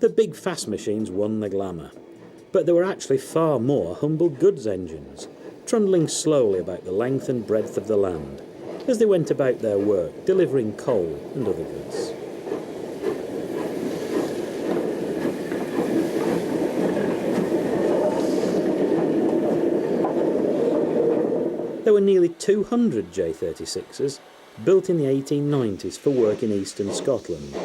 The big fast machines won the glamour, but there were actually far more humble goods engines, trundling slowly about the length and breadth of the land, as they went about their work, delivering coal and other goods. There were nearly 200 J36s, built in the 1890s for work in eastern Scotland,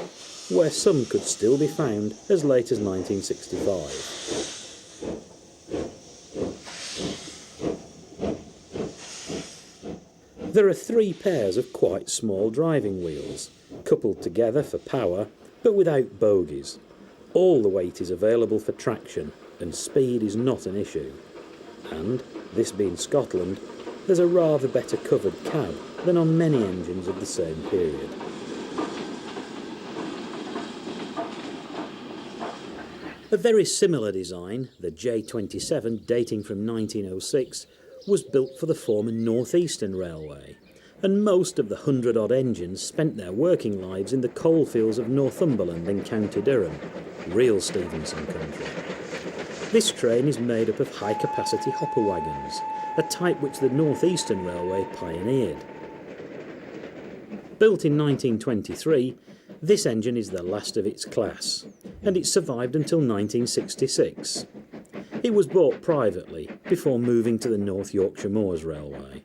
where some could still be found as late as 1965. There are 3 pairs of quite small driving wheels, coupled together for power, but without bogies. All the weight is available for traction, and speed is not an issue. And, this being Scotland, there's a rather better covered cab than on many engines of the same period. A very similar design, the J27 dating from 1906, was built for the former North Eastern Railway, and most of the 100-odd engines spent their working lives in the coalfields of Northumberland and County Durham, real Stevenson country. This train is made up of high-capacity hopper wagons, a type which the North Eastern Railway pioneered. Built in 1923, this engine is the last of its class, and it survived until 1966. It was bought privately before moving to the North Yorkshire Moors Railway.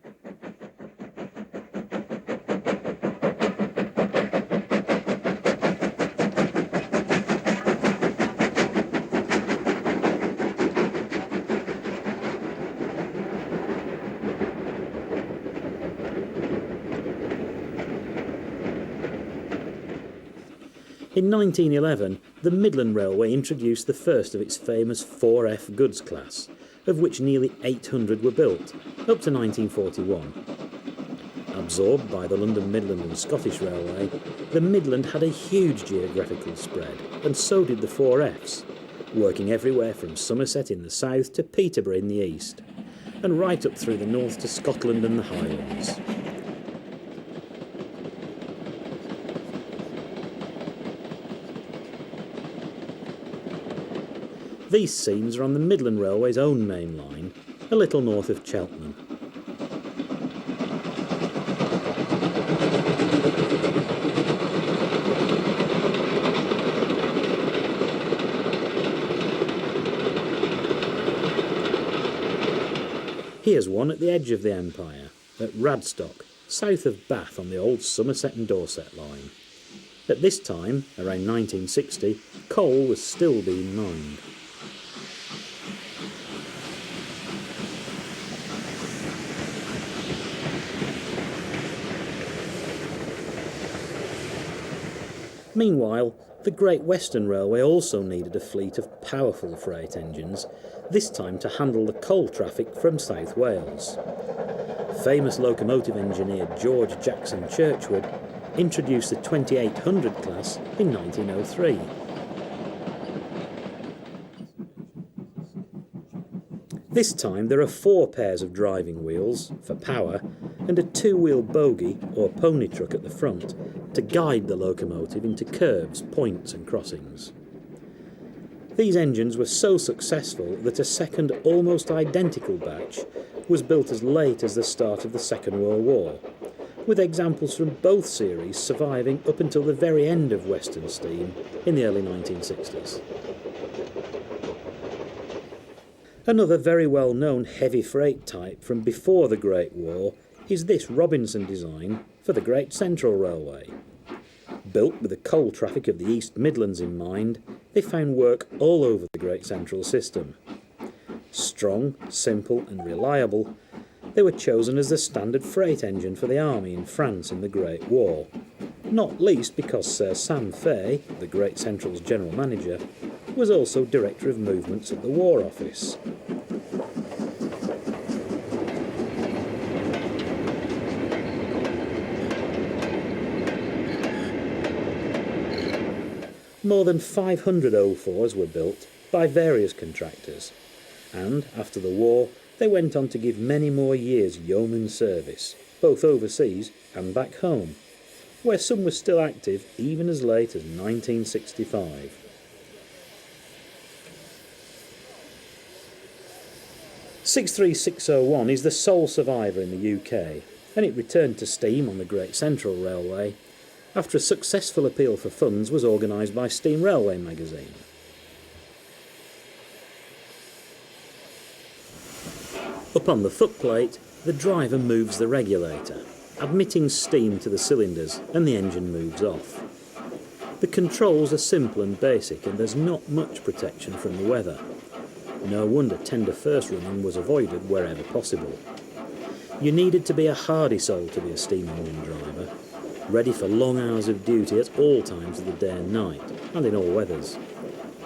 In 1911, the Midland Railway introduced the first of its famous 4F goods class, of which nearly 800 were built, up to 1941. Absorbed by the London Midland and Scottish Railway, the Midland had a huge geographical spread, and so did the 4Fs, working everywhere from Somerset in the south to Peterborough in the east, and right up through the north to Scotland and the Highlands. These scenes are on the Midland Railway's own main line, a little north of Cheltenham. Here's one at the edge of the Empire, at Radstock, south of Bath on the old Somerset and Dorset line. At this time, around 1960, coal was still being mined. Meanwhile, the Great Western Railway also needed a fleet of powerful freight engines, this time to handle the coal traffic from South Wales. Famous locomotive engineer George Jackson Churchward introduced the 2800 class in 1903. This time there are 4 pairs of driving wheels, for power, and a 2-wheel bogie or pony truck at the front to guide the locomotive into curves, points and crossings. These engines were so successful that a second almost identical batch was built as late as the start of the Second World War, with examples from both series surviving up until the very end of Western steam in the early 1960s. Another very well-known heavy freight type from before the Great War is this Robinson design for the Great Central Railway. Built with the coal traffic of the East Midlands in mind, they found work all over the Great Central system. Strong, simple and reliable, they were chosen as the standard freight engine for the army in France in the Great War, not least because Sir Sam Fay, the Great Central's general manager, was also Director of Movements at the War Office. More than 500 04s were built by various contractors, and after the war they went on to give many more years yeoman service, both overseas and back home, where some were still active even as late as 1965. 63601 is the sole survivor in the UK, and it returned to steam on the Great Central Railway after a successful appeal for funds was organised by Steam Railway magazine. Up on the footplate, the driver moves the regulator, admitting steam to the cylinders, and the engine moves off. The controls are simple and basic, and there's not much protection from the weather. No wonder tender first running was avoided wherever possible. You needed to be a hardy soul to be a steam engine driver, ready for long hours of duty at all times of the day and night, and in all weathers.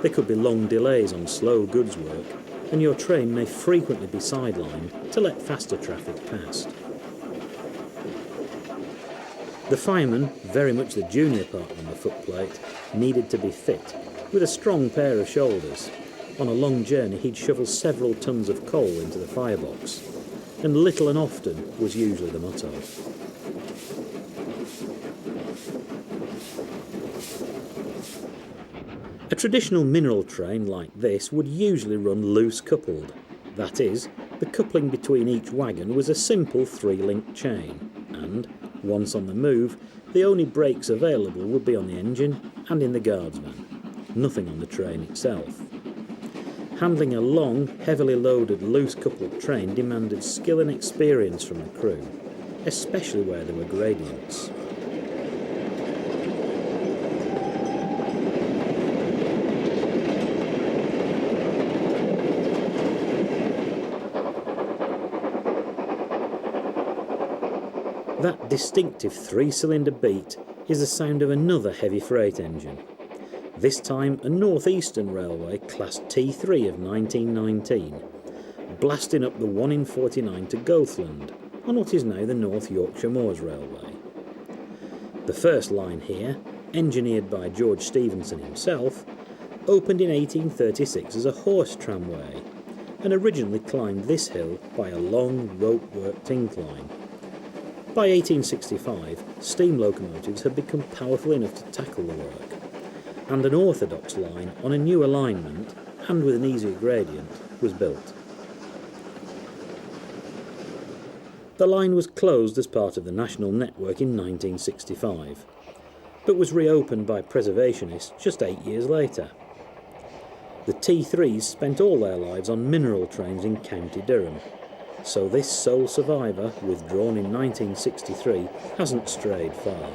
There could be long delays on slow goods work, and your train may frequently be sidelined to let faster traffic past. The fireman, very much the junior partner on the footplate, needed to be fit, with a strong pair of shoulders. On a long journey he'd shovel several tons of coal into the firebox, and little and often was usually the motto. A traditional mineral train like this would usually run loose coupled. That is, the coupling between each wagon was a simple 3-link chain, and, once on the move, the only brakes available would be on the engine and in the guards van, nothing on the train itself. Handling a long, heavily loaded, loose-coupled train demanded skill and experience from the crew, especially where there were gradients. That distinctive 3-cylinder beat is the sound of another heavy freight engine. This time a North Eastern Railway Class T3 of 1919, blasting up the 1 in 49 to Goathland on what is now the North Yorkshire Moors Railway. The first line here, engineered by George Stephenson himself, opened in 1836 as a horse tramway and originally climbed this hill by a long rope-worked incline. By 1865, steam locomotives had become powerful enough to tackle the work, and an orthodox line on a new alignment and with an easier gradient was built. The line was closed as part of the national network in 1965, but was reopened by preservationists just 8 years later. The T3s spent all their lives on mineral trains in County Durham, so this sole survivor, withdrawn in 1963, hasn't strayed far.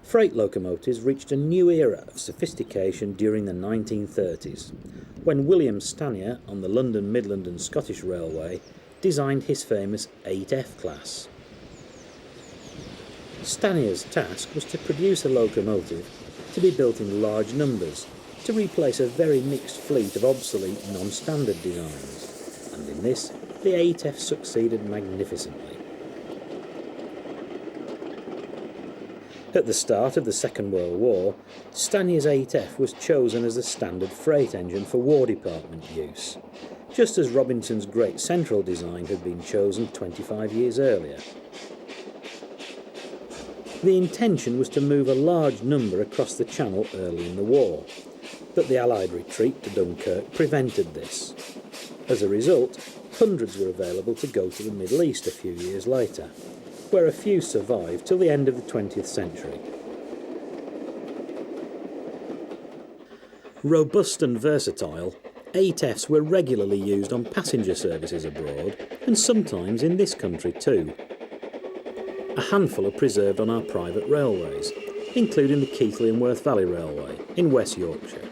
Freight locomotives reached a new era of sophistication during the 1930s, when William Stanier on the London, Midland and Scottish Railway designed his famous 8F class. Stanier's task was to produce a locomotive to be built in large numbers to replace a very mixed fleet of obsolete non-standard designs, and in this the 8F succeeded magnificently. At the start of the Second World War, Stanier's 8F was chosen as the standard freight engine for War Department use, just as Robinson's Great Central design had been chosen 25 years earlier. The intention was to move a large number across the Channel early in the war, but the Allied retreat to Dunkirk prevented this. As a result, hundreds were available to go to the Middle East a few years later, where a few survived till the end of the 20th century. Robust and versatile, 8Fs were regularly used on passenger services abroad, and sometimes in this country too. A handful are preserved on our private railways, including the Keighley and Worth Valley Railway in West Yorkshire.